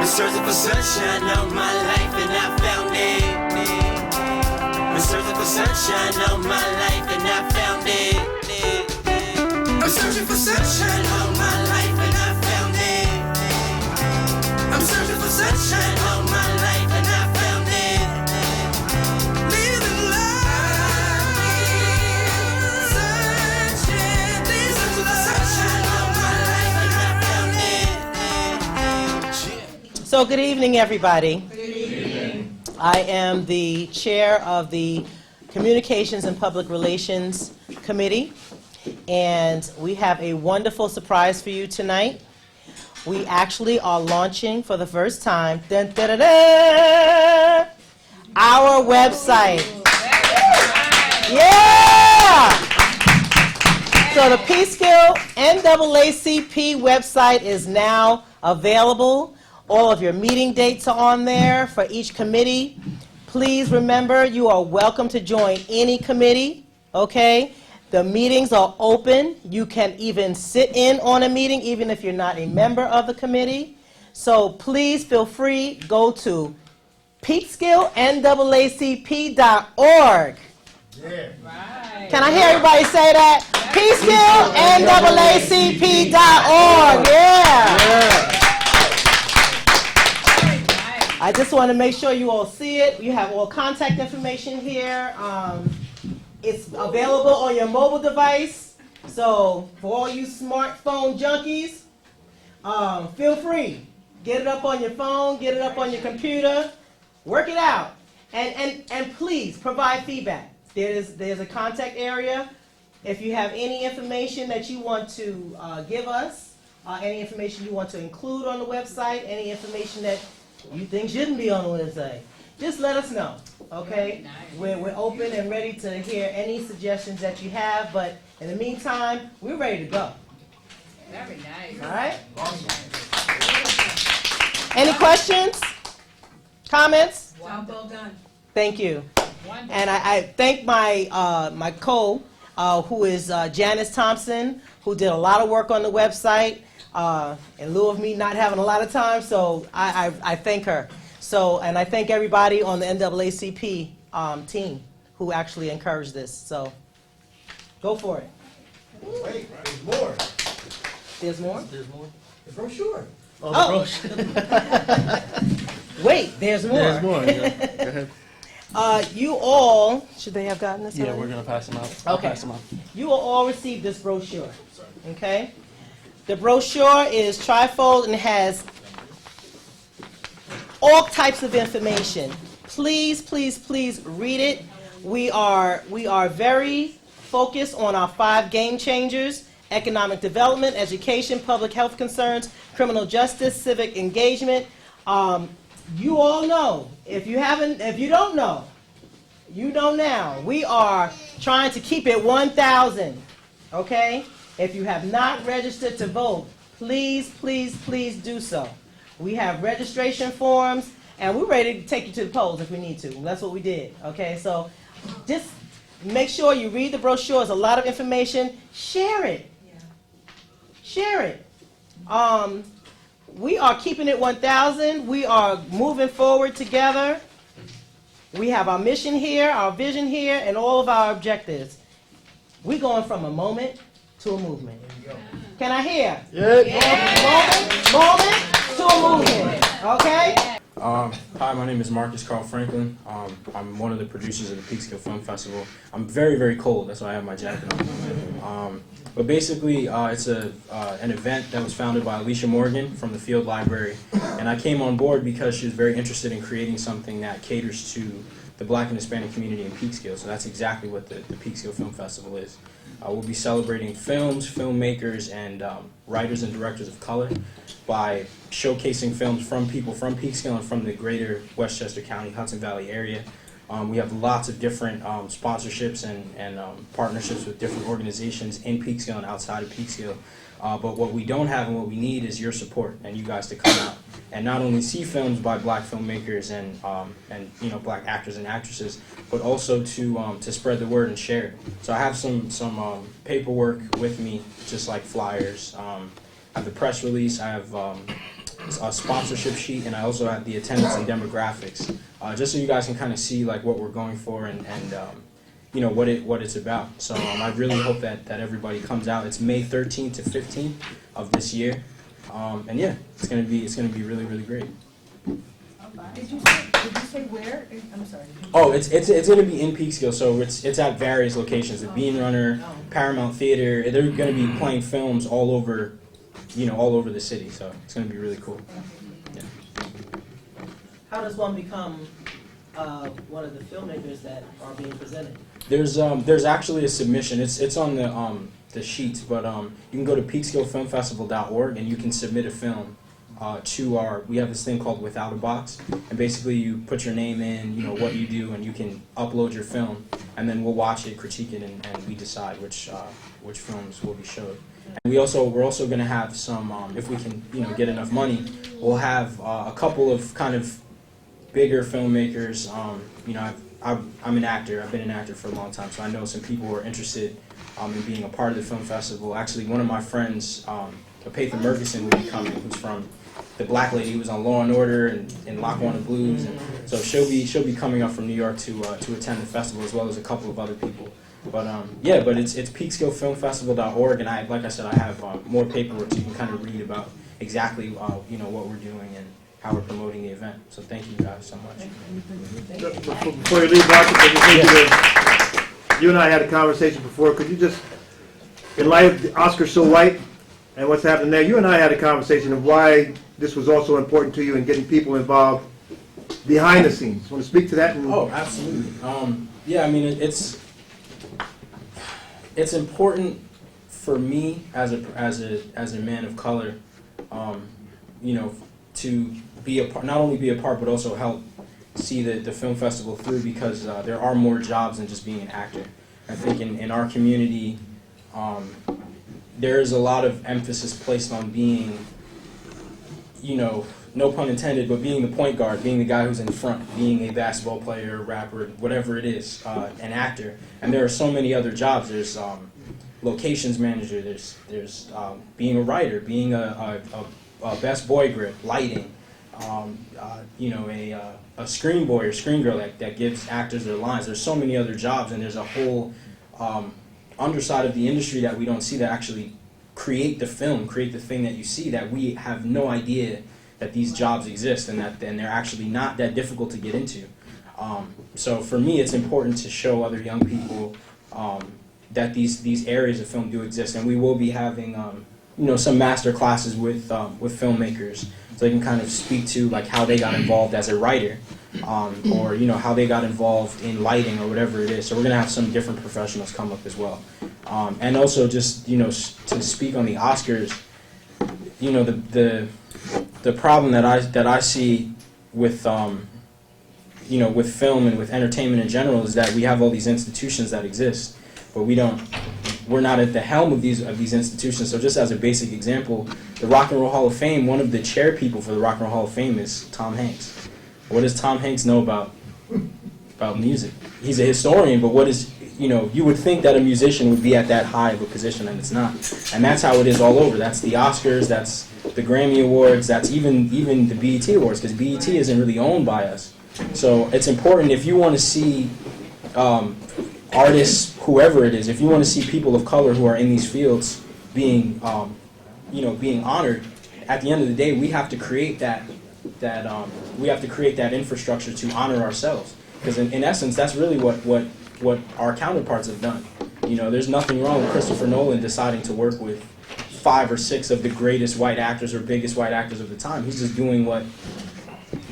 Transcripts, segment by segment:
Been searching for sunshine all my life and I found it. Been searching for sunshine all my life and I found it. I'm searching for sunshine all my life and I found it. I'm searching for sunshine all my life and I found it. Living life, searching, searching for sunshine all my life and I found it. So good evening, everybody. Good evening. I am the chair of the Communications and Public Relations Committee, and we have a wonderful surprise for you tonight. We actually are launching for the first time our website. Yeah! So the Peekskill NAACP website is now available. All of your meeting dates are on there for each committee. Please remember, you are welcome to join any committee, okay? The meetings are open. You can even sit in on a meeting, even if you're not a member of the committee. So please feel free, go to peekskillnaacp.org. Yeah. Right. Can I hear everybody say that? Peekskillnaacp.org. Yeah. I just want to make sure you all see it. You have all contact information here. It's available on your mobile device. So for all you smartphone junkies, feel free. Get it up on your phone, get it up on your computer, work it out. And please provide feedback. There's a contact area. If you have any information that you want to give us, any information you want to include on the website, any information that you think shouldn't be on the website, just let us know, okay? We're open and ready to hear any suggestions that you have, but in the meantime, we're ready to go. Very nice. All right? Any questions? Comments? Job well done. Thank you. Wonderful. And I thank my my who is Janice Thompson, who did a lot of work on the website in lieu of me not having a lot of time, so I thank her. So, and I thank everybody on the NAACP team who actually encouraged this. So, go for it. Wait, there's more. There's more? There's more. The brochure. Oh. Wait, there's more. There's more. Yeah. Go ahead. You all, should they have gotten this? Yeah, already? we're gonna pass them out. I'll Okay. pass them out. You will all receive this brochure, okay? The brochure is trifold and has all types of information. Please, please, please read it. We are very focused on our 5 game changers: economic development, education, public health concerns, criminal justice, civic engagement. You all know. If you don't know, you know now. We are trying to keep it 1,000, okay? If you have not registered to vote, please, please, please do so. We have registration forms, and we're ready to take you to the polls if we need to. That's what we did, okay? So just make sure you read the brochure. There's a lot of information. Share it. Share it. We are keeping it 1,000. We are moving forward together. We have our mission here, our vision here, and all of our objectives. We're going from a moment to a movement. Can I hear? Moment to a movement. Okay? Hi, my name is Marcus Carl Franklin. I'm one of the producers of the Peekskill Film Festival. I'm very, very cold. That's why I have my jacket on. But basically, it's an event that was founded by Alicia Morgan from the Field Library. And I came on board because she was very interested in creating something that caters to the Black and Hispanic community in Peekskill. So that's exactly what the Peekskill Film Festival is. We'll be celebrating films, filmmakers, and writers and directors of color by showcasing films from people from Peekskill and from the greater Westchester County, Hudson Valley area. We have lots of different sponsorships and partnerships with different organizations in Peekskill and outside of Peekskill. But what we don't have and what we need is your support and you guys to come out and not only see films by Black filmmakers and Black actors and actresses, but also to spread the word and share it. So I have some paperwork with me, just like flyers. I have the press release. I have a sponsorship sheet, and I also have the attendance and demographics, just so you guys can kind of see like what we're going for and you know what it's about. So I really hope that everybody comes out. It's May 13th to 15th of this year, and yeah, it's gonna be really really great. Did you say where? I'm sorry. Oh, it's gonna be in Peekskill, so it's at various locations. The Bean Runner, Paramount Theater. They're gonna be playing films all over, you know, all over the city. So it's gonna be really cool. Yeah. How does one become one of the filmmakers that are being presented? There's actually a submission. It's on the sheets, but you can go to peekskillfilmfestival.org and you can submit a film to we have this thing called Without a Box, and basically you put your name in, you know, what you do, and you can upload your film, and then we'll watch it, critique it, and we decide which films will be showed. And we're also going to have some, if we can, you know, get enough money, we'll have a couple of kind of bigger filmmakers. You know, I'm an actor. I've been an actor for a long time, so I know some people who are interested in being a part of the film festival. Actually, one of my friends, Peetha Murkison, will be coming, who's from the black lady who was on Law and Order and Lackawanna Blues, and so she'll be coming up from New York to attend the festival, as well as a couple of other people. But yeah, but it's peekskillfilmfestival.org, and like I said, I have more paperwork so you can kind of read about exactly you know what we're doing and how we're promoting the event. So thank you guys so much. Before you leave, Dr., you and I had a conversation before. Could you just, in light of the Oscar So White and what's happening there, you and I had a conversation of why this was also important to you in getting people involved behind the scenes. Want to speak to that? Oh, absolutely. Yeah, I mean, it's important for me as a man of color, you know, to be a part, not only be a part, but also help see the film festival through, because there are more jobs than just being an actor. I think in our community, there is a lot of emphasis placed on being, you know, no pun intended, but being the point guard, being the guy who's in front, being a basketball player, rapper, whatever it is, an actor. And there are so many other jobs. There's locations manager, there's being a writer, being a best boy grip, lighting, you know, a screen boy or screen girl that gives actors their lines. There's so many other jobs, and there's a whole underside of the industry that we don't see, that actually create the film, create the thing that you see, that we have no idea that these jobs exist, and they're actually not that difficult to get into. So for me, it's important to show other young people that these areas of film do exist, and we will be having you know, some master classes with filmmakers, so they can kind of speak to like how they got involved as a writer, or you know, how they got involved in lighting or whatever it is. So we're gonna have some different professionals come up as well, and also just, you know, to speak on the Oscars. You know, the problem that I see with you know, with film and with entertainment in general is that we have all these institutions that exist, but we're not at the helm of these institutions. So just as a basic example, the Rock and Roll Hall of Fame, one of the chair people for the Rock and Roll Hall of Fame is Tom Hanks. What does Tom Hanks know about music? He's a historian, but what is, you know, you would think that a musician would be at that high of a position, and it's not. And that's how it is all over. That's the Oscars, that's the Grammy Awards, that's even the BET Awards, because BET isn't really owned by us. So it's important, if you want to see artists, whoever it is, if you want to see people of color who are in these fields being, you know, being honored, at the end of the day, we have to create that infrastructure to honor ourselves. Because in essence, that's really what our counterparts have done. You know, there's nothing wrong with Christopher Nolan deciding to work with 5 or 6 of the greatest white actors or biggest white actors of the time. He's just doing what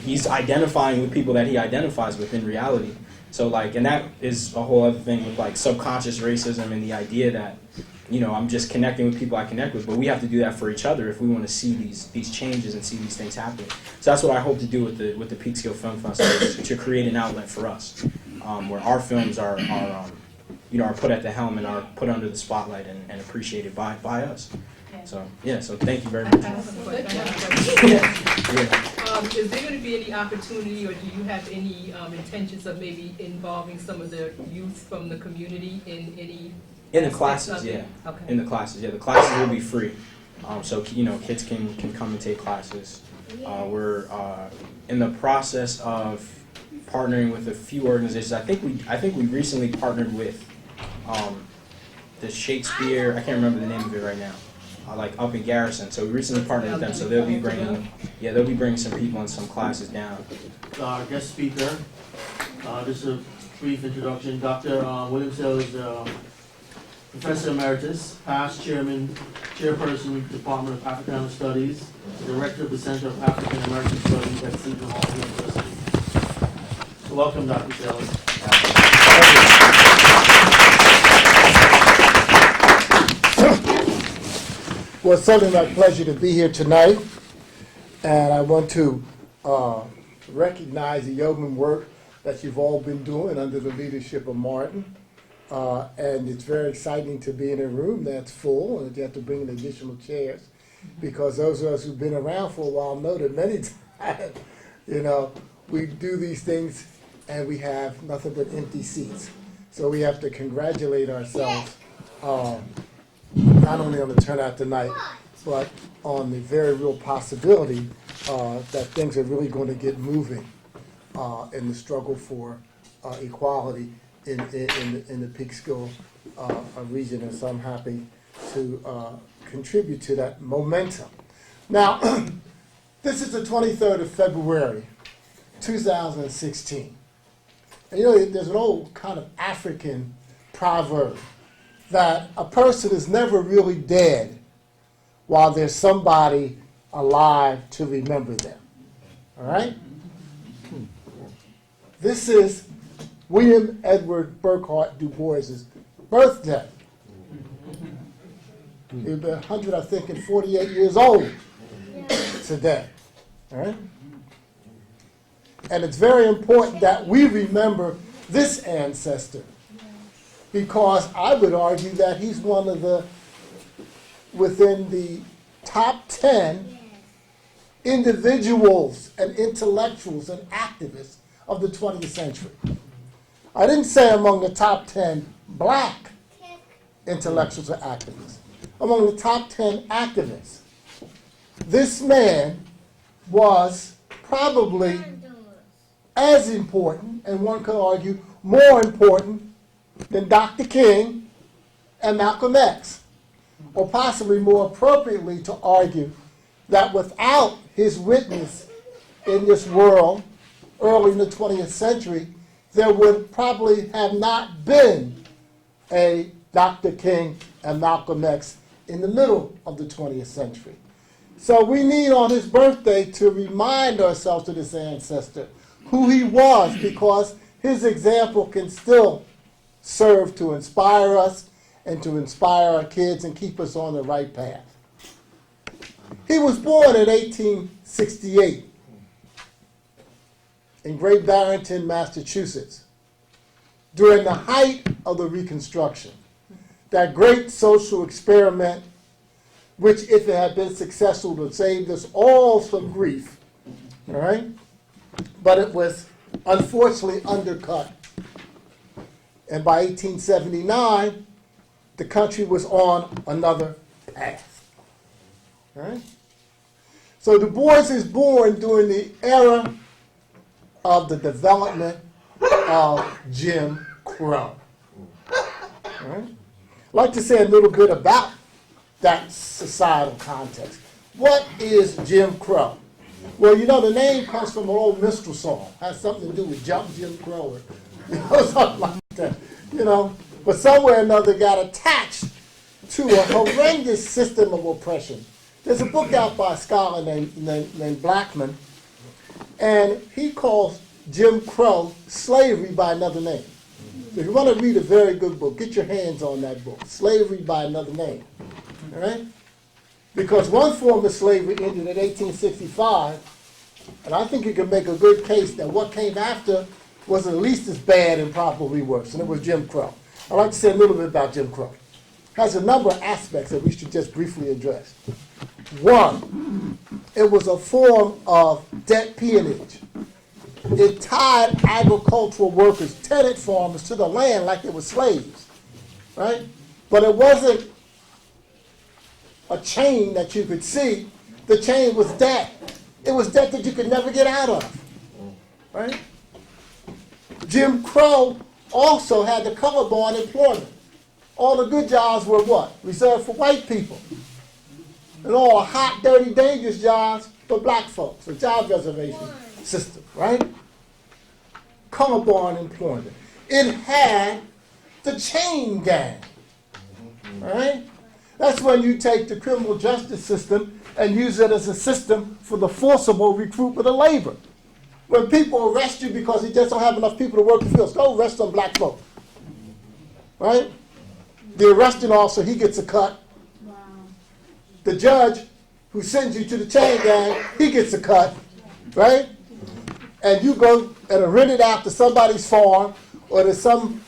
he's identifying with, people that he identifies with in reality. So like, and that is a whole other thing with like subconscious racism and the idea that, you know, I'm just connecting with people I connect with, but we have to do that for each other if we want to see these changes and see these things happening. So that's what I hope to do with the Peekskill Film Festival, is to create an outlet for us, where our films are you know, are put at the helm and are put under the spotlight and appreciated by us. So yeah, so thank you very much. Is there going to be any opportunity, or do you have any intentions of maybe involving some of the youth from the community in any? In the classes, yeah. Okay. In the classes, yeah. The classes will be free, so you know, kids can come and take classes. We're in the process of partnering with a few organizations. I think we recently partnered with the Shakespeare. I can't remember the name of it right now. Like up in Garrison. So we recently partnered with them. So they'll be bringing some people and some classes down. Our guest speaker. Just a brief introduction. Dr. Williams is Professor Emeritus, past Chairperson, Department of African Studies, Director of the Center of African American Studies at Seton University. So welcome, Dr. Sellers. Well, it's certainly my pleasure to be here tonight, and I want to recognize the yeoman work that you've all been doing under the leadership of Martin. And it's very exciting to be in a room that's full, and you have to bring in additional chairs, because those of us who've been around for a while know that many times, we do these things and we have nothing but empty seats. So we have to congratulate ourselves not only on the turnout tonight, but on the very real possibility that things are really going to get moving in the struggle for equality in the Peekskill region. And so I'm happy to contribute to that momentum. Now, this is the 23rd of February, 2016. And there's an old kind of African proverb that a person is never really dead while there's somebody alive to remember them. All right? This is William Edward Burghardt Du Bois's birthday. He'll be 100, I think, and 48 years old today. All right? And it's very important that we remember this ancestor, because I would argue that he's one of within the top 10 individuals and intellectuals and activists of the 20th century. I didn't say among the top 10 black intellectuals or activists. Among the top 10 activists. This man was probably as important, and one could argue more important, than Dr. King and Malcolm X. Or possibly more appropriately to argue that without his witness in this world early in the 20th century, there would probably have not been a Dr. King and Malcolm X in the middle of the 20th century. So we need on his birthday to remind ourselves of this ancestor, who he was, because his example can still serve to inspire us and to inspire our kids and keep us on the right path. He was born in 1868 in Great Barrington, Massachusetts, during the height of the Reconstruction, that great social experiment which, if it had been successful, would save us all some grief, all right? But it was unfortunately undercut. And by 1879, the country was on another path. All right? So Du Bois is born during the era of the development of Jim Crow. All right? I'd like to say a little bit about that societal context. What is Jim Crow? Well, the name comes from an old minstrel song. It has something to do with Jump Jim Crow, or something like that. But somewhere or another got attached to a horrendous system of oppression. There's a book out by a scholar named Blackman, and he calls Jim Crow slavery by another name. So if you want to read a very good book, get your hands on that book, Slavery by Another Name. All right? Because one form of slavery ended in 1865, and I think you can make a good case that what came after was at least as bad and probably worse, and it was Jim Crow. I'd like to say a little bit about Jim Crow. It has a number of aspects that we should just briefly address. One, it was a form of debt peonage. It tied agricultural workers, tenant farmers, to the land like they were slaves, right? But it wasn't a chain that you could see. The chain was debt. It was debt that you could never get out of, right? Jim Crow also had the colorblind employment. All the good jobs were what? Reserved for white people. And all the hot, dirty, dangerous jobs for black folks, a job reservation system, right? Colorblind employment. It had the chain gang, right? That's when you take the criminal justice system and use it as a system for the forcible recruitment of labor. When people arrest you because you just don't have enough people to work the fields, go arrest some black folk, right? The arresting officer, he gets a cut. Wow. The judge who sends you to the chain gang, he gets a cut, right? And you go and rent it out to somebody's farm or to some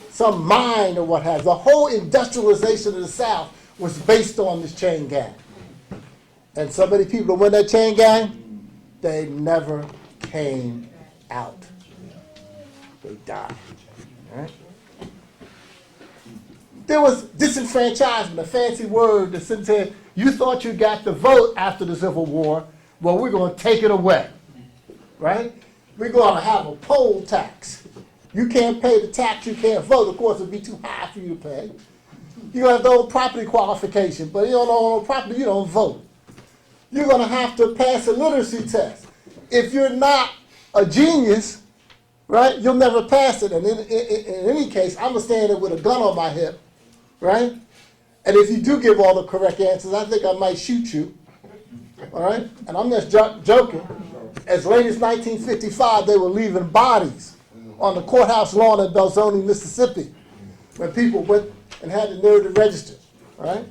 mine or what have you. The whole industrialization of the South was based on this chain gang. And so many people that went that chain gang, they never came out. They died. Right? There was disenfranchisement, a fancy word that said, you thought you got the vote after the Civil War, well, we're going to take it away. Right? We're going to have a poll tax. You can't pay the tax, you can't vote. Of course, it would be too high for you to pay. You're going to have no property qualification, but you don't own property, you don't vote. You're going to have to pass a literacy test. If you're not a genius, right, you'll never pass it. And in any case, I'm standing with a gun on my hip, right? And if you do give all the correct answers, I think I might shoot you, all right? And I'm just joking. As late as 1955, they were leaving bodies on the courthouse lawn in Belzoni, Mississippi, when people went and had the nerve to register, all right?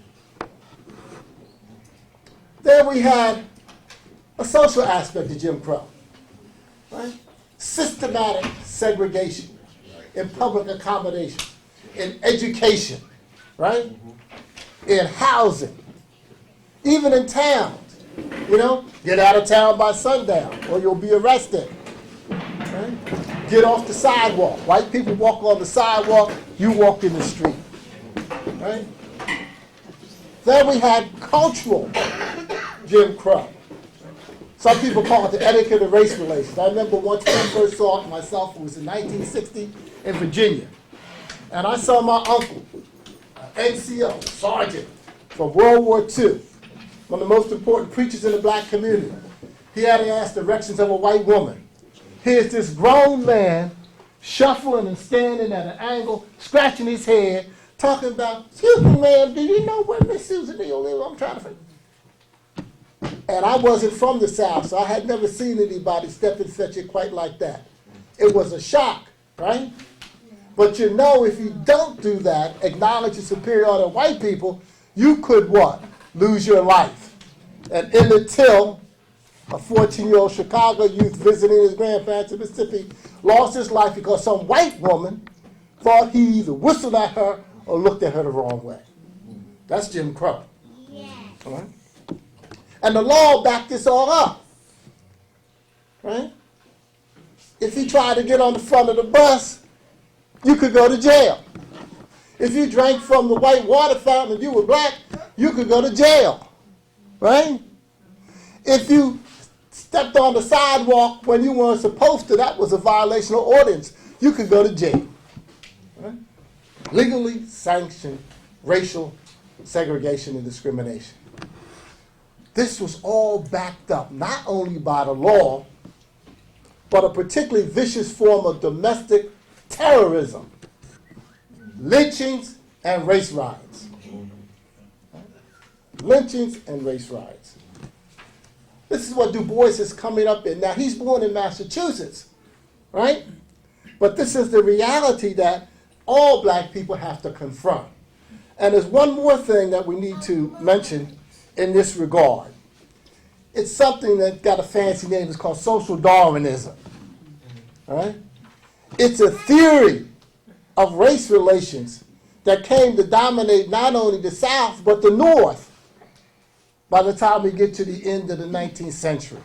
Then we had a social aspect of Jim Crow, right? Systematic segregation in public accommodation, in education, right? In housing, even in towns. You know, get out of town by sundown or you'll be arrested. Right? Get off the sidewalk. White people walk on the sidewalk, you walk in the street. Right? Then we had cultural Jim Crow. Some people call it the etiquette of race relations. I remember once when I first saw it myself, it was in 1960 in Virginia. And I saw my uncle, NCO, sergeant from World War II, one of the most important preachers in the black community. He had to ask directions of a white woman. Here's this grown man shuffling and standing at an angle, scratching his head, talking about, excuse me, ma'am, do you know where Miss Susan Neal lives? I'm trying to figure. And I wasn't from the South, so I had never seen anybody step and fetch it quite like that. It was a shock, right? But you know, if you don't do that, acknowledge the superiority of white people, you could what? Lose your life. And Emmett Till, a 14-year-old Chicago youth visiting his grandparents in Mississippi, lost his life because some white woman thought he either whistled at her or looked at her the wrong way. That's Jim Crow. Yeah. All right? And the law backed this all up. Right? If you tried to get on the front of the bus, you could go to jail. If you drank from the white water fountain and you were black, you could go to jail. Right? If you stepped on the sidewalk when you weren't supposed to, that was a violation of ordinance. You could go to jail. Right? Legally sanctioned racial segregation and discrimination. This was all backed up not only by the law, but a particularly vicious form of domestic terrorism, lynchings and race riots. Lynchings and race riots. This is what Du Bois is coming up in. Now, he's born in Massachusetts, right? But this is the reality that all black people have to confront. And there's one more thing that we need to mention in this regard. It's something that got a fancy name. It's called social Darwinism. All right? It's a theory of race relations that came to dominate not only the South, but the North by the time we get to the end of the 19th century.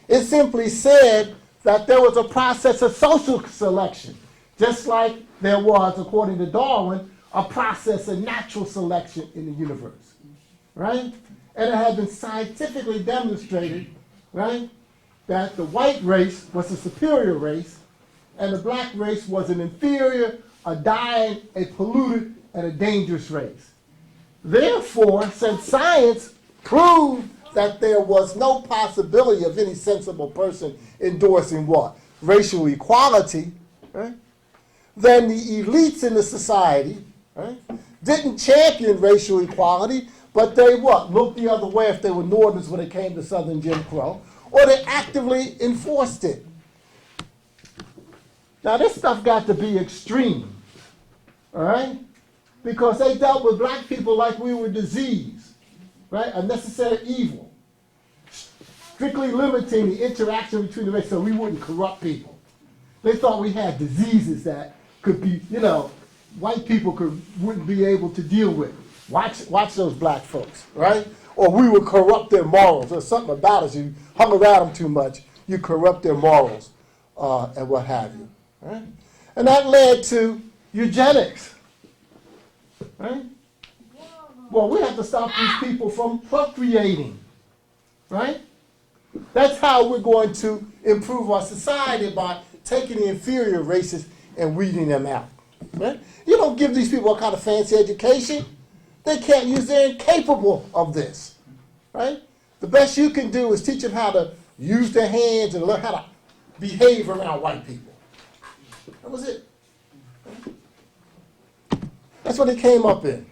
It simply said that there was a process of social selection, just like there was, according to Darwin, a process of natural selection in the universe, right? And it had been scientifically demonstrated, right, that the white race was a superior race and the black race was an inferior, a dying, a polluted, and a dangerous race. Therefore, since science proved that there was no possibility of any sensible person endorsing what? Racial equality, right? Then the elites in the society, right, didn't champion racial equality, but they what? Looked the other way if they were Northerners when it came to Southern Jim Crow, or they actively enforced it. Now this stuff got to be extreme, all right? Because they dealt with black people like we were disease, right? A necessary evil. Strictly limiting the interaction between the races so we wouldn't corrupt people. They thought we had diseases that could be, you know, white people wouldn't be able to deal with. Watch those black folks, right? Or we would corrupt their morals. There's something about us. You hung around them too much, you corrupt their morals, and what have you, right? And that led to eugenics, right? Well, we have to stop these people from procreating, right? That's how we're going to improve our society, by taking the inferior races and weeding them out, right? You don't give these people a kind of fancy education. They can't use, they're incapable of this, right? The best you can do is teach them how to use their hands and learn how to behave around white people. That was it. That's what they came up in.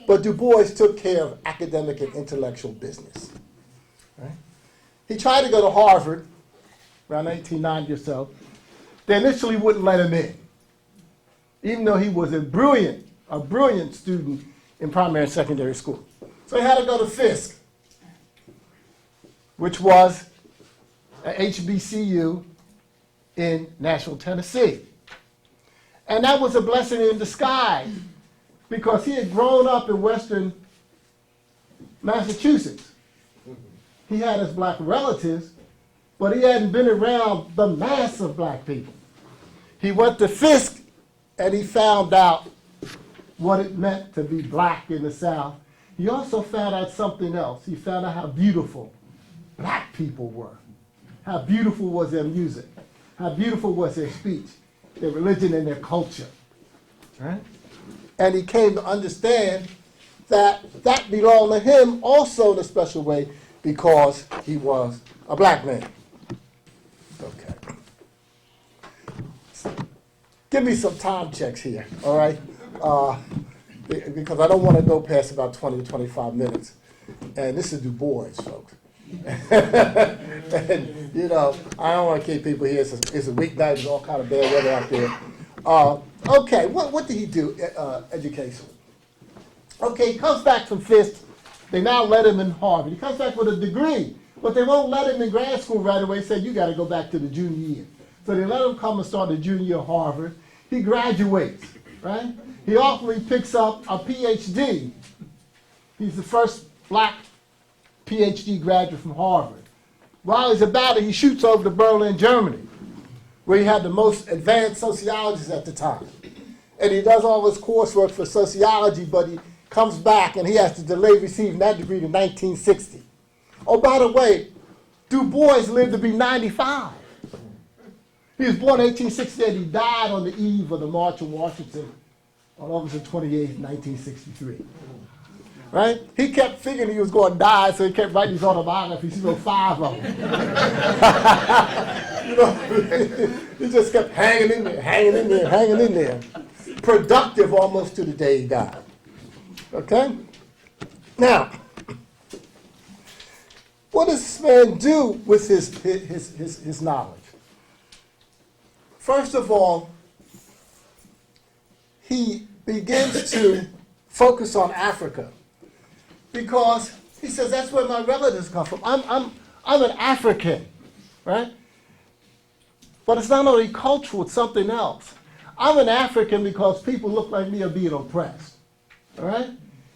But Du Bois took care of academic and intellectual business. Right? He tried to go to Harvard around 1890 or so. They initially wouldn't let him in, even though he was a brilliant student in primary and secondary school. So he had to go to Fisk, which was an HBCU in Nashville, Tennessee. And that was a blessing in disguise, because he had grown up in Western Massachusetts. He had his black relatives, but he hadn't been around the mass of black people. He went to Fisk and he found out what it meant to be black in the South. He also found out something else. He found out how beautiful black people were. How beautiful was their music. How beautiful was their speech, their religion, and their culture. Right? And he came to understand that that belonged to him also in a special way, because he was a black man. Okay. Give me some time checks here, all right? Because I don't want to go past about 20 to 25 minutes. And this is Du Bois, folks. And, you know, I don't want to keep people here. It's a weeknight. There's all kind of bad weather out there. Okay, what did he do educationally? Okay, he comes back from Fisk. They now let him in Harvard. He comes back with a degree, but they won't let him in grad school right away. Say, you got to go back to the junior year. So they let him come and start the junior year at Harvard. He graduates, right? He ultimately picks up a PhD. He's the first black PhD graduate from Harvard. While he's about it, he shoots over to Berlin, Germany, where he had the most advanced sociologists at the time. And he does all his coursework for sociology, but he comes back and he has to delay receiving that degree to 1960. Oh, by the way, Du Bois lived to be 95. He was born in 1868. He died on the eve of the March on Washington on August 28, 1963. Right? He kept figuring he was going to die, so he kept writing his autobiographies. You know, 5 of them. You know, he just kept hanging in there, hanging in there, hanging in there. Productive almost to the day he died. Okay? Now, what does this man do with his knowledge? First of all, he begins to focus on Africa, because he says that's where my relatives come from. I'm an African, right? But it's not only cultural, it's something else. I'm an African because people look like me are being oppressed, all right?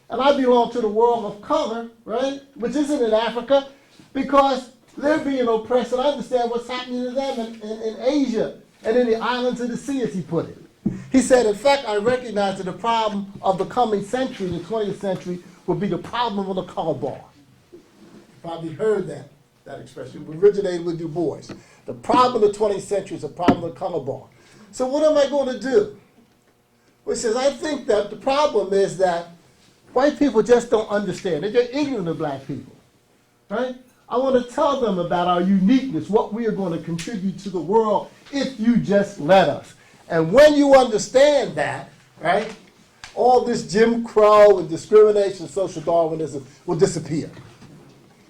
And I belong to the world of color, right, which isn't in Africa, because they're being oppressed, and I understand what's happening to them in Asia and in the islands of the sea, as he put it. He said, in fact, I recognize that the problem of the coming century, the 20th century, will be the problem of the color bar. You probably heard that that expression. It originated with Du Bois. The problem of the 20th century is a problem of color bar. So what am I going to do? Well, he says, I think that the problem is that white people just don't understand. They're just ignorant of black people, right? I want to tell them about our uniqueness, what we are going to contribute to the world if you just let us. And when you understand that, right, all this Jim Crow and discrimination, social Darwinism will disappear.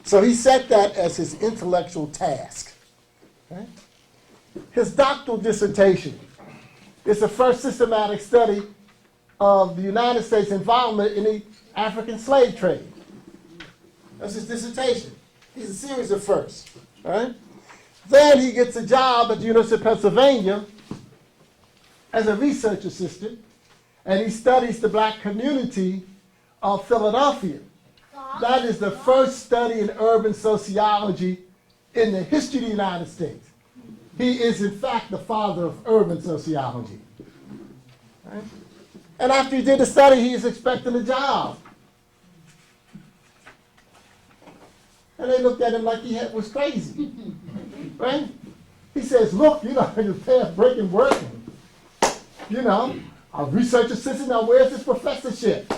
So he set that as his intellectual task. Right? His doctoral dissertation is the first systematic study of the United States' involvement in the African slave trade. That's his dissertation. He's a series of firsts. Right? Then he gets a job at the University of Pennsylvania as a research assistant, and he studies the black community of Philadelphia. That is the first study in urban sociology in the history of the United States. He is, in fact, the father of urban sociology. Right? And after he did the study, he is expecting a job. And they looked at him like he was crazy. Right? He says, look, you know, your path breaking working. You know, a research assistant, now where's this professorship?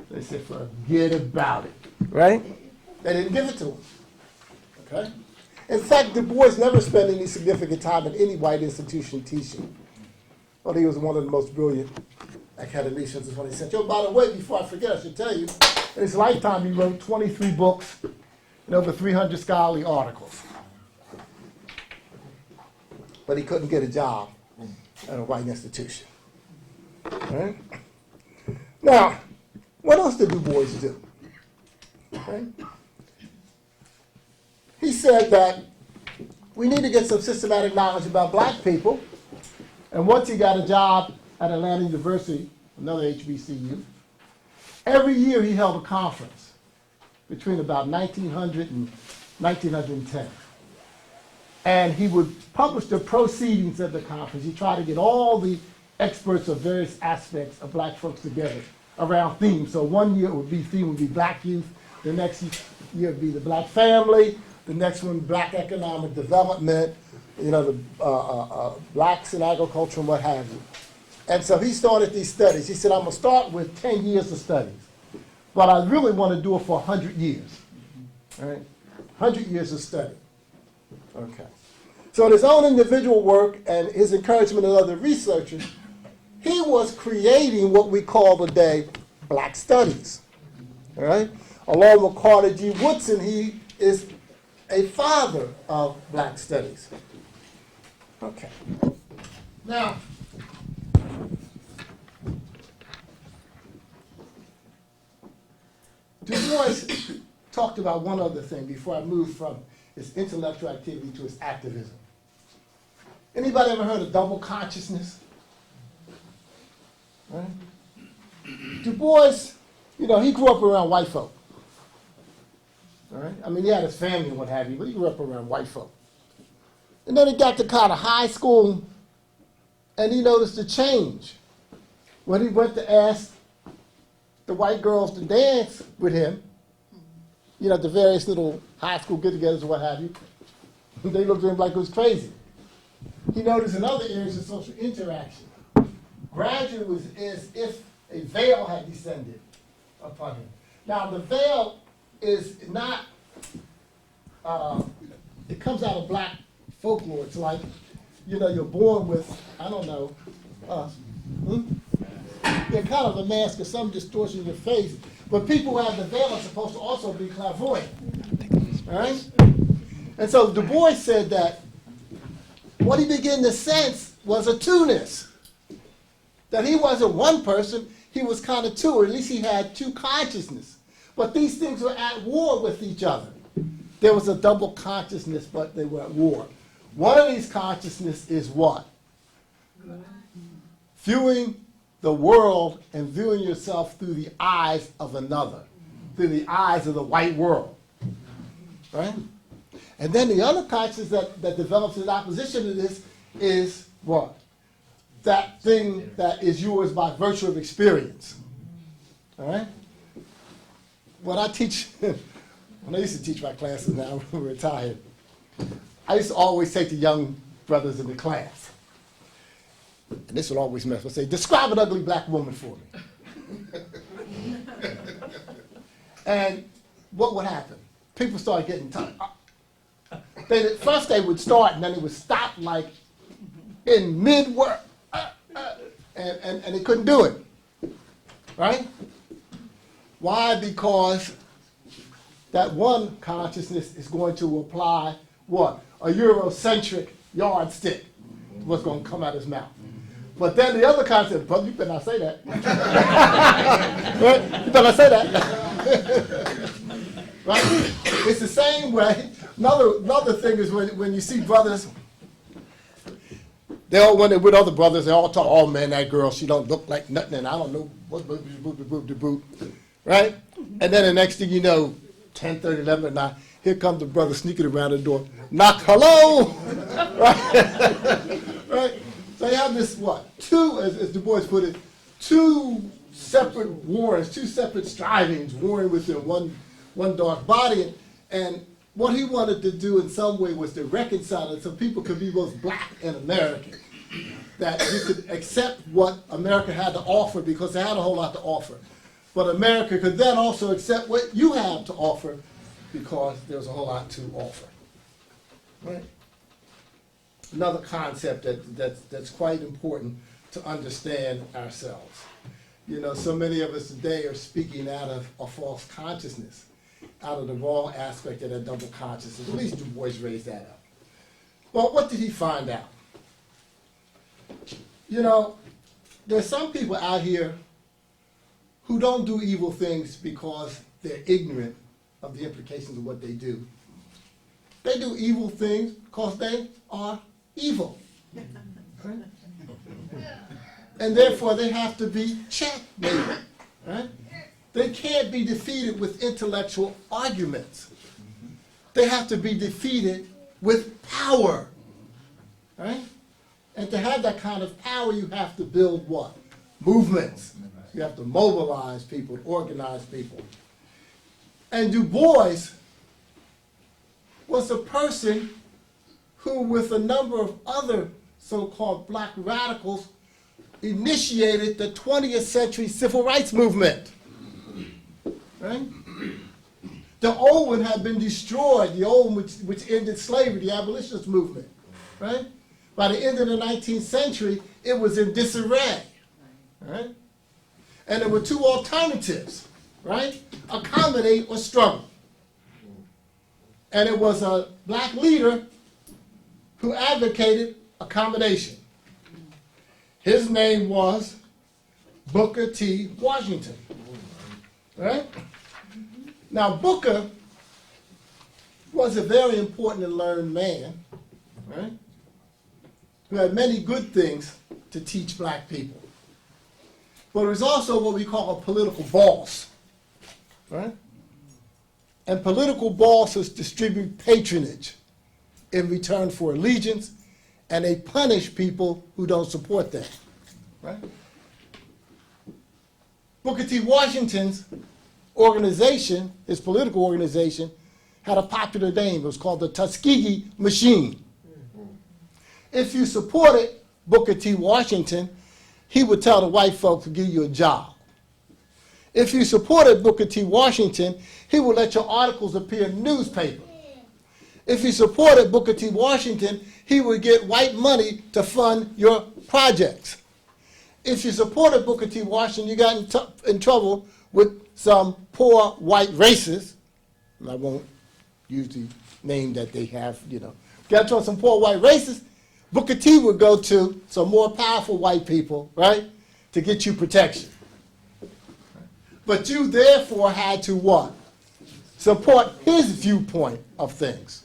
They said, forget about it. Right? They didn't give it to him. Okay? In fact, Du Bois never spent any significant time in any white institution teaching. But he was one of the most brilliant academicians of the 20th century. Oh, by the way, before I forget, I should tell you, in his lifetime, he wrote 23 books and over 300 scholarly articles. But he couldn't get a job at a white institution. Right? Now, what else did Du Bois do? Right? He said that we need to get some systematic knowledge about black people. And once he got a job at Atlanta University, another HBCU, every year he held a conference between about 1900 and 1910. And he would publish the proceedings of the conference. He tried to get all the experts of various aspects of black folks together around themes. So one year theme would be black youth, the next year would be the black family, the next one black economic development, you know, the blacks in agriculture and what have you. And so he started these studies. He said, I'm going to start with 10 years of studies, but I really want to do it for 100 years. All right? 100 years of study. Okay. So in his own individual work and his encouragement of other researchers, he was creating what we call today black studies. All right? Along with Carter G. Woodson, he is a father of black studies. Okay. Now, Du Bois talked about one other thing before I move from his intellectual activity to his activism. Anybody ever heard of double consciousness? Right? Du Bois, you know, he grew up around white folk. All right? I mean, he had his family and what have you, but he grew up around white folk. And then he got to kind of high school, and he noticed a change. When he went to ask the white girls to dance with him, you know, the various little high school get-togethers and what have you, they looked at him like it was crazy. He noticed in other areas of social interaction, gradually it was as if a veil had descended upon him. Now, the veil is not, it comes out of black folklore. It's like, you know, you're born with, I don't know, they're kind of a mask or some distortion in your face, but people who have the veil are supposed to also be clairvoyant. All right? And so Du Bois said that what he began to sense was a two-ness. That he wasn't one person, he was kind of two, or at least he had two consciousness. But these things were at war with each other. There was a double consciousness, but they were at war. One of these consciousness is what? Viewing the world and viewing yourself through the eyes of another, through the eyes of the white world. Right? And then the other consciousness that develops in opposition to this is what? That thing that is yours by virtue of experience. All right? When I teach when I used to teach my classes now, I'm retired, I used to always say to young brothers in the class, and this would always mess with me, say, describe an ugly black woman for me. And what would happen? People started getting tired. First they would start and then they would stop like in mid-work. And they couldn't do it. Right? Why? Because that one consciousness is going to apply what? A Eurocentric yardstick to what's going to come out of his mouth. But then the other consciousness, brother, you better not say that. Right? You better not say that. Right? It's the same way. Another thing is when you see brothers, when they're with other brothers, they all talk, oh man, that girl, she don't look like nothing, and I don't know what, right? And then the next thing you know, 10, 30, 11 at night, here comes the brother sneaking around the door, knock, hello, right? Right? So you have this, two, as Du Bois put it, two separate wars, two separate strivings, warring within one dark body. And what he wanted to do in some way was to reconcile it so people could be both black and American. That you could accept what America had to offer because they had a whole lot to offer. But America could then also accept what you have to offer because there's a whole lot to offer. Right? Another concept that's quite important to understand ourselves. You know, so many of us today are speaking out of a false consciousness, out of the wrong aspect of that double consciousness. At least Du Bois raised that up. Well, what did he find out? You know, there's some people out here who don't do evil things because they're ignorant of the implications of what they do. They do evil things because they are evil. Right? And therefore they have to be checkmated. Right? They can't be defeated with intellectual arguments. They have to be defeated with power. Right? And to have that kind of power, you have to build what? Movements. You have to mobilize people, organize people. And Du Bois was a person who, with a number of other so-called black radicals, initiated the 20th century civil rights movement. Right? The old one had been destroyed, the old one which ended slavery, the abolitionist movement. Right? By the end of the 19th century, it was in disarray. Right? And there were two alternatives, right? Accommodate or struggle. And it was a black leader who advocated accommodation. His name was Booker T. Washington. Right? Now, Booker was a very important and learned man, right? Who had many good things to teach black people. But he was also what we call a political boss, right? And political bosses distribute patronage in return for allegiance, and they punish people who don't support them, right? Booker T. Washington's organization, his political organization, had a popular name. It was called the Tuskegee Machine. If you supported Booker T. Washington, he would tell the white folks to give you a job. If you supported Booker T. Washington, he would let your articles appear in the newspaper. If you supported Booker T. Washington, he would get white money to fund your projects. If you supported Booker T. Washington, you got in trouble with some poor white racists, and I won't use the name that they have, you know. Got in trouble with some poor white racists, Booker T would go to some more powerful white people, right, to get you protection. But you therefore had to what? Support his viewpoint of things.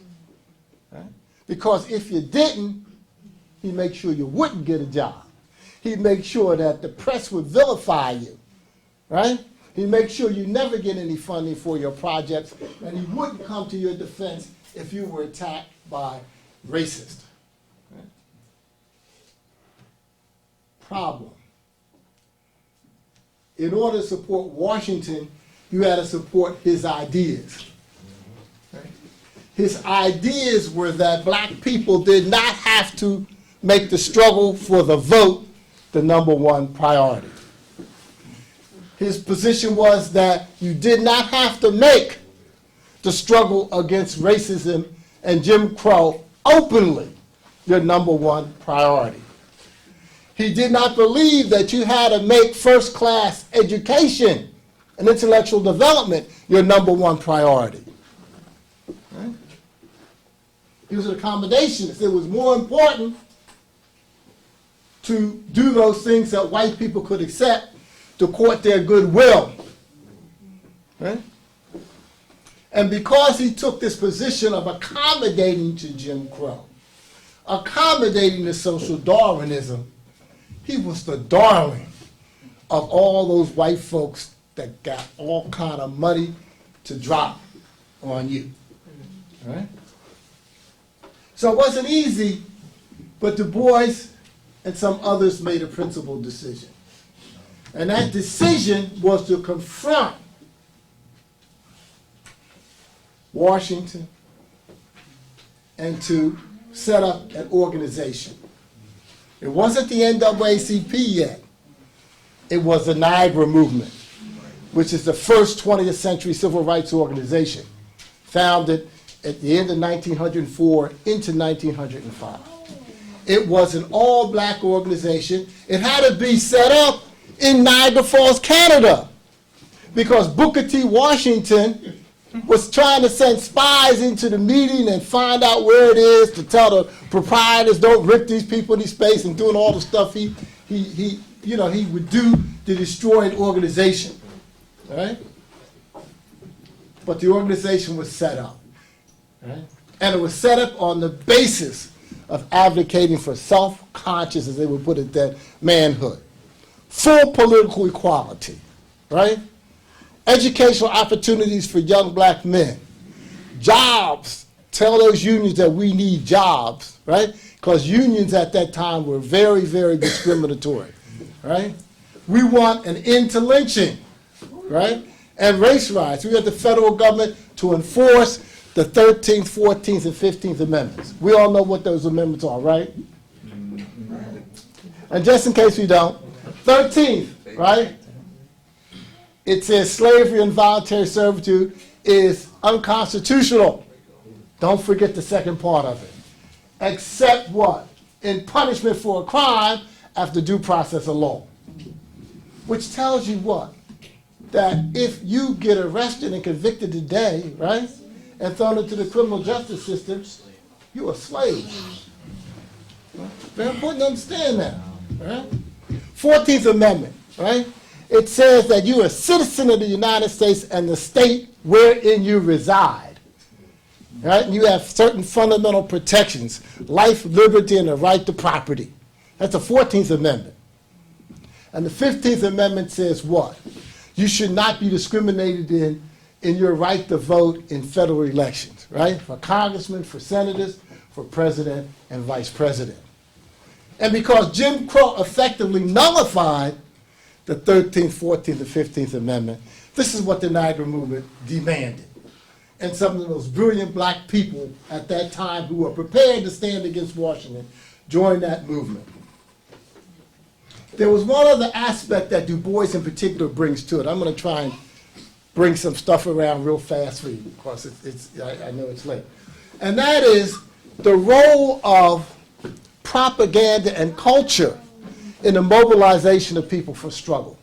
Right? Because if you didn't, he'd make sure you wouldn't get a job. He'd make sure that the press would vilify you, right? He'd make sure you never get any funding for your projects, and he wouldn't come to your defense if you were attacked by racists. Right? Problem. In order to support Washington, you had to support his ideas. His ideas were that black people did not have to make the struggle for the vote the number one priority. His position was that you did not have to make the struggle against racism and Jim Crow openly your number one priority. He did not believe that you had to make first-class education and intellectual development your number one priority. Right? He was an accommodationist. It was more important to do those things that white people could accept to court their goodwill. Right? And because he took this position of accommodating to Jim Crow, accommodating to social Darwinism, he was the darling of all those white folks that got all kind of money to drop on you. Right? So it wasn't easy, but Du Bois and some others made a principled decision. And that decision was to confront Washington and to set up an organization. It wasn't the NAACP yet. It was the Niagara Movement, which is the first 20th century civil rights organization, founded at the end of 1904 into 1905. It was an all-black organization. It had to be set up in Niagara Falls, Canada, because Booker T. Washington was trying to send spies into the meeting and find out where it is to tell the proprietors don't rip these people in these space and doing all the stuff he would do to destroy an organization. Right? But the organization was set up. Right? And it was set up on the basis of advocating for self-conscious, as they would put it then, manhood. Full political equality. Right? Educational opportunities for young black men. Jobs. Tell those unions that we need jobs, right? Because unions at that time were very, very discriminatory, right? We want an end to lynching, right? And race riots. We want the federal government to enforce the 13th, 14th, and 15th Amendments. We all know what those amendments are, right? And just in case we don't, 13th, right? It says slavery and voluntary servitude is unconstitutional. Don't forget the second part of it. Except what? In punishment for a crime after due process of law. Which tells you what? That if you get arrested and convicted today, right, and thrown into the criminal justice system, you're a slave. Very important to understand that. Right? 14th Amendment, right? It says that you're a citizen of the United States and the state wherein you reside. Right? And you have certain fundamental protections, life, liberty, and the right to property. That's the 14th Amendment. And the 15th Amendment says what? You should not be discriminated in your right to vote in federal elections, right? For congressmen, for senators, for president and vice president. And because Jim Crow effectively nullified the 13th, 14th, and 15th Amendment, this is what the Niagara Movement demanded. And some of those brilliant black people at that time who were prepared to stand against Washington joined that movement. There was one other aspect that Du Bois in particular brings to it. I'm going to try and bring some stuff around real fast for you because I know it's late. And that is the role of propaganda and culture in the mobilization of people for struggle.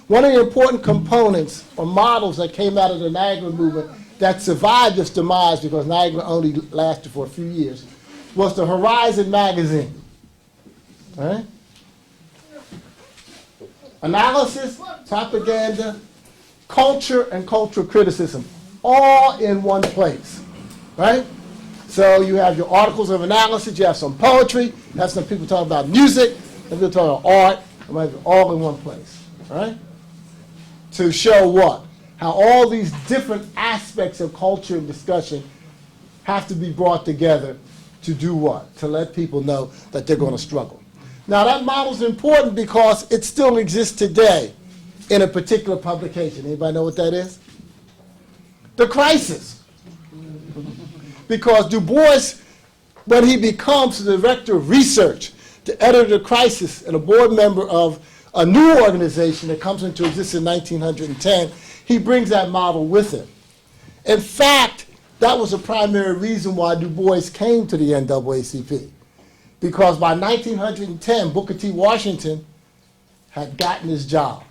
One of the important components or models that came out of the Niagara Movement that survived its demise because Niagara only lasted for a few years was the Horizon magazine. All right? Analysis, propaganda, culture, and cultural criticism, all in one place, right? So you have your articles of analysis, you have some poetry, you have some people talking about music, some people talking about art, it might be all in one place, right? To show what? How all these different aspects of culture and discussion have to be brought together to do what? To let people know that they're going to struggle. Now that model is important because it still exists today in a particular publication. Anybody know what that is? The Crisis. because Du Bois, when he becomes the director of research, the editor of Crisis, and a board member of a new organization that comes into existence in 1910, he brings that model with him. In fact, that was the primary reason why Du Bois came to the NAACP, because by 1910, Booker T. Washington had gotten his job.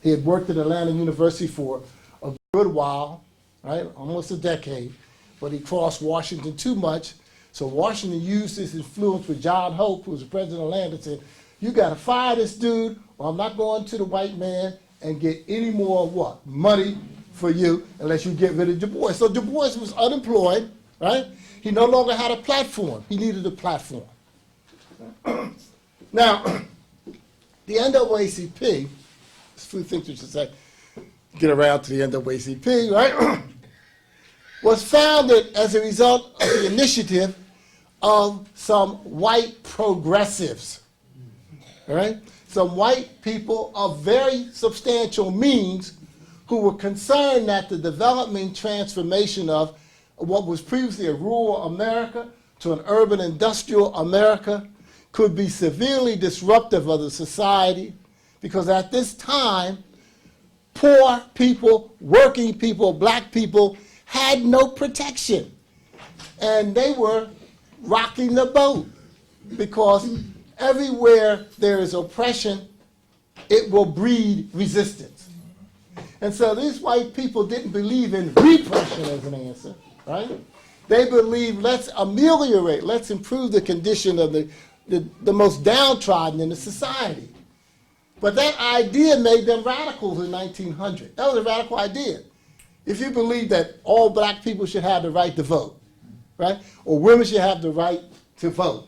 He had worked at Atlanta University for a good while, right, almost a decade, but he crossed Washington too much. So Washington used his influence with John Hope, who was the president of Atlanta, and said, you got to fire this dude, or I'm not going to the white man and get any more what? Money for you unless you get rid of Du Bois. So Du Bois was unemployed, right? He no longer had a platform. He needed a platform. Now, the NAACP, there's a few things we should say, get around to the NAACP, right? Was founded as a result of the initiative of some white progressives, all right? Some white people of very substantial means who were concerned that the development transformation of what was previously a rural America to an urban industrial America could be severely disruptive of the society, because at this time, poor people, working people, black people had no protection. And they were rocking the boat, because everywhere there is oppression, it will breed resistance. And so these white people didn't believe in repression as an answer, right? They believed, let's ameliorate, let's improve the condition of the most downtrodden in the society. But that idea made them radicals in 1900. That was a radical idea. If you believe that all black people should have the right to vote, right? Or women should have the right to vote,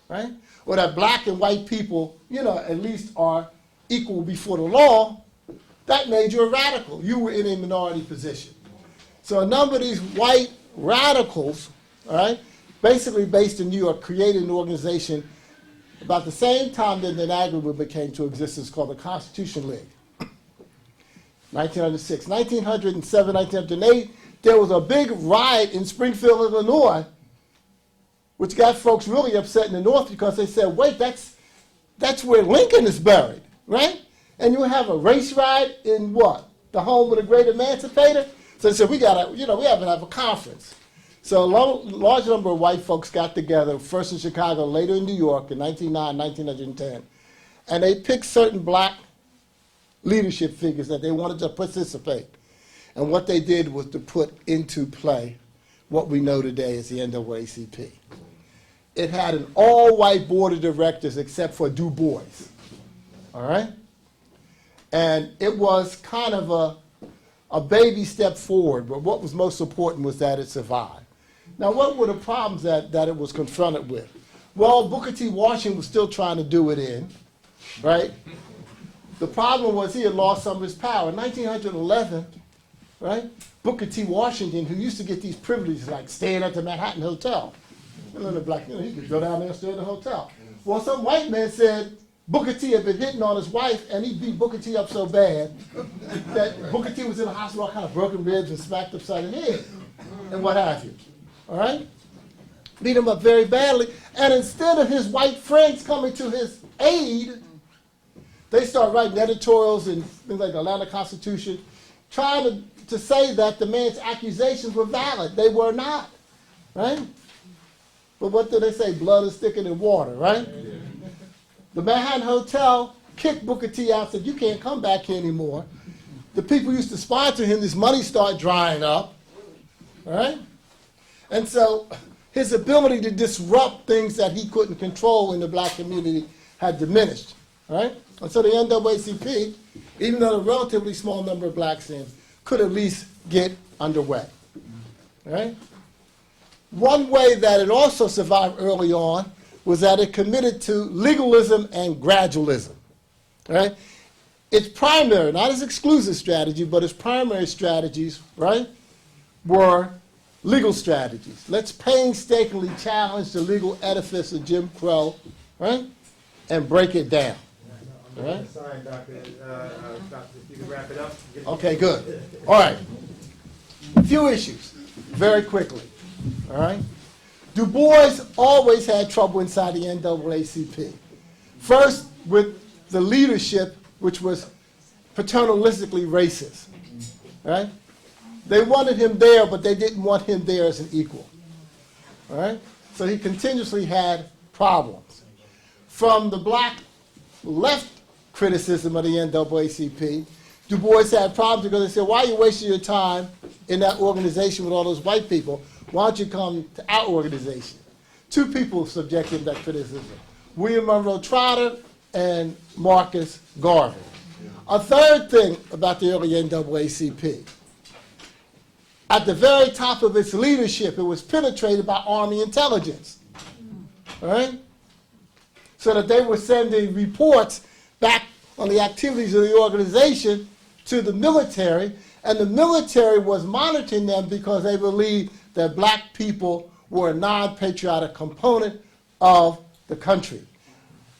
right? Or that black and white people, at least are equal before the law, that made you a radical. You were in a minority position. So a number of these white radicals, all right, basically based in New York, created an organization about the same time that the NAACP movement came to existence called the Constitution League. 1906. 1907, 1908, there was a big riot in Springfield, Illinois, which got folks really upset in the North because they said, wait, that's where Lincoln is buried, right? And you have a race riot in what? The home of the great emancipator? So they said, we have to have a conference. So a large number of white folks got together, first in Chicago, later in New York in 1909, 1910, and they picked certain black leadership figures that they wanted to participate. And what they did was to put into play what we know today as the NAACP. It had an all-white board of directors except for Du Bois, all right? And it was kind of a baby step forward, but what was most important was that it survived. Now, what were the problems that it was confronted with? Well, Booker T. Washington was still trying to do it in, right? The problem was he had lost some of his power. In 1911, right, Booker T. Washington, who used to get these privileges like staying at the Manhattan Hotel, he could go down there and stay at the hotel. Well, some white man said Booker T. had been hitting on his wife, and he beat Booker T. up so bad that Booker T. was in the hospital, all kind of broken ribs and smacked upside the head, and what have you. All right? Beat him up very badly. And instead of his white friends coming to his aid, they start writing editorials and things like the Atlanta Constitution, trying to say that the man's accusations were valid. They were not, right? But what do they say? Blood is thicker than water, right? Yeah. The Manhattan Hotel kicked Booker T out, said, you can't come back here anymore. The people who used to sponsor him, this money started drying up, all right? And so his ability to disrupt things that he couldn't control in the black community had diminished, all right? And so the NAACP, even though a relatively small number of blacks in, could at least get underway, all right? One way that it also survived early on was that it committed to legalism and gradualism, right? Its primary, not its exclusive strategy, but its primary strategies, right, were legal strategies. Let's painstakingly challenge the legal edifice of Jim Crow, right, and break it down. All right? Sorry, Doctor. If you can wrap it up. Okay, good. All right. A few issues, very quickly. All right? Du Bois always had trouble inside the NAACP. First, with the leadership, which was paternalistically racist. Right? They wanted him there, but they didn't want him there as an equal. All right? So he continuously had problems. From the black left criticism of the NAACP, Du Bois had problems because they said, why are you wasting your time in that organization with all those white people? Why don't you come to our organization? Two people subjected him to that criticism, William Monroe Trotter and Marcus Garvey. A third thing about the early NAACP, at the very top of its leadership, it was penetrated by Army intelligence. All right? So that they were sending reports back on the activities of the organization to the military, and the military was monitoring them because they believed that black people were a non-patriotic component of the country.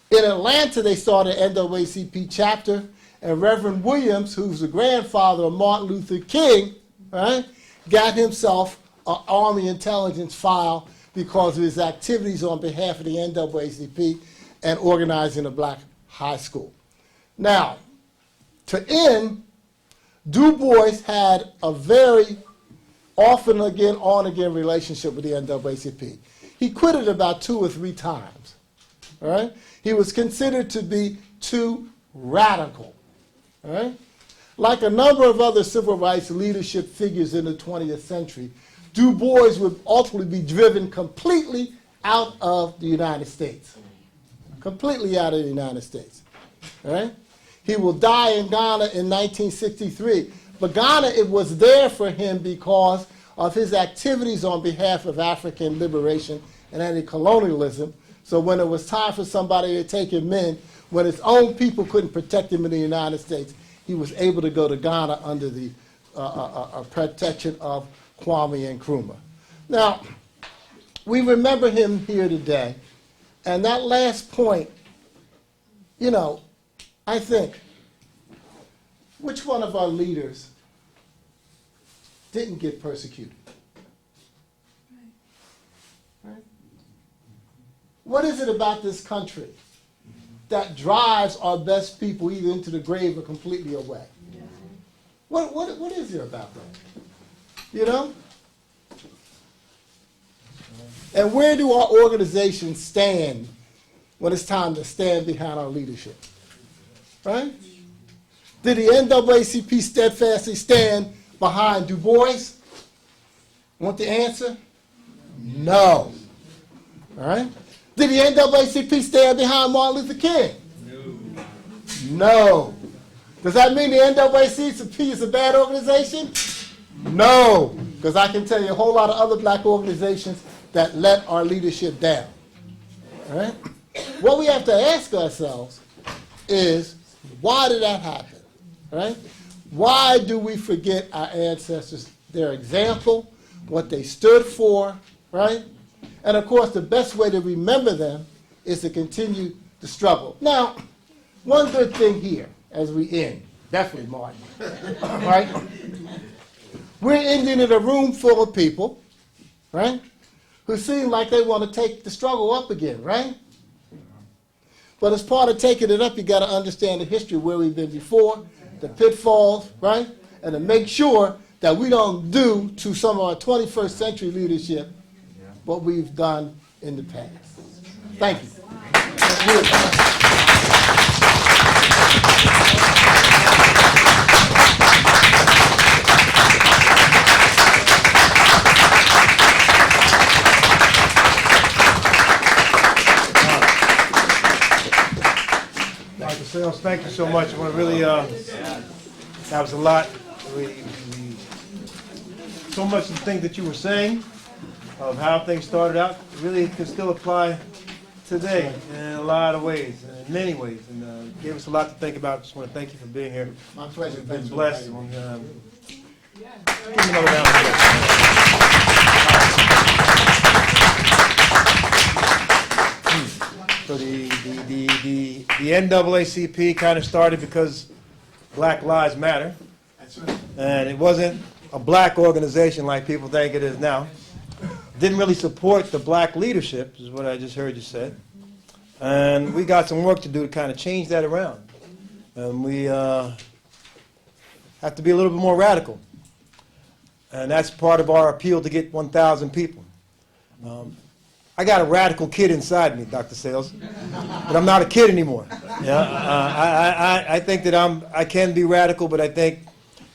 In Atlanta, they started an NAACP chapter, and Reverend Williams, who's the grandfather of Martin Luther King, right, got himself an Army intelligence file because of his activities on behalf of the NAACP and organizing a black high school. Now, to end, Du Bois had a very often again, on again relationship with the NAACP. He quit it about 2 or 3 times. All right? He was considered to be too radical. All right? Like a number of other civil rights leadership figures in the 20th century, Du Bois would ultimately be driven completely out of the United States. Completely out of the United States. All right? He will die in Ghana in 1963. But Ghana, it was there for him because of his activities on behalf of African liberation and anti-colonialism. So when it was time for somebody to take him in, when his own people couldn't protect him in the United States, he was able to go to Ghana under the protection of Kwame Nkrumah. Now, we remember him here today, and that last point, you know, I think, which one of our leaders didn't get persecuted? Right? What is it about this country that drives our best people either into the grave or completely away? What is there about that? You know? And where do our organizations stand when it's time to stand behind our leadership? Right? Did the NAACP steadfastly stand behind Du Bois? Want the answer? No. All right? Did the NAACP stand behind Martin Luther King? No. Does that mean the NAACP is a bad organization? No. Because I can tell you a whole lot of other black organizations that let our leadership down. All right? What we have to ask ourselves is, why did that happen? Right? Why do we forget our ancestors, their example, what they stood for, right? And of course, the best way to remember them is to continue the struggle. Now, one good thing here as we end, definitely Martin, right? We're ending in a room full of people, right, who seem like they want to take the struggle up again, right? But as part of taking it up, you got to understand the history of where we've been before, the pitfalls, right? And to make sure that we don't do to some of our 21st century leadership what we've done in the past. Thank you. Dr. Sales, thank you so much. I want to really, that was a lot. So much of the things that you were saying, of how things started out, really can still apply today in a lot of ways, in many ways, and gave us a lot to think about. Just want to thank you for being here. My pleasure. We've been blessed. And, so the NAACP kind of started because Black Lives Matter. That's right. And it wasn't a black organization like people think it is now. didn't really support the black leadership, is what I just heard you say. And we got some work to do to kind of change that around. And we have to be a little bit more radical. And that's part of our appeal to get 1,000 people. I got a radical kid inside me, Dr. Sales, but I'm not a kid anymore. Yeah, I think that I can be radical, but I think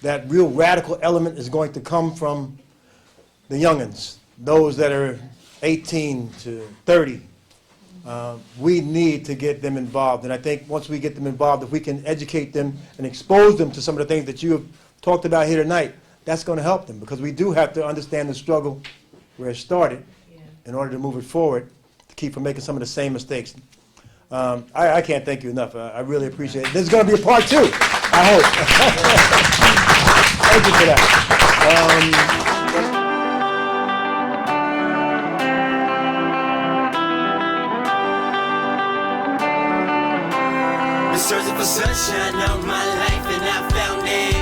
that real radical element is going to come from the youngins, those that are 18 to 30. We need to get them involved, and I think once we get them involved, if we can educate them and expose them to some of the things that you have talked about here tonight, that's going to help them, because we do have to understand the struggle where it started in order to move it forward, to keep from making some of the same mistakes. I can't thank you enough. I really appreciate it. There's going to be a part 2, I hope. Thank you for that. Been searching for sunshine all my life and I found it.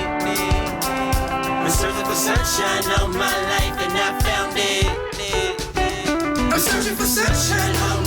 Been searching for sunshine all my life and I found it. I'm searching for sunshine all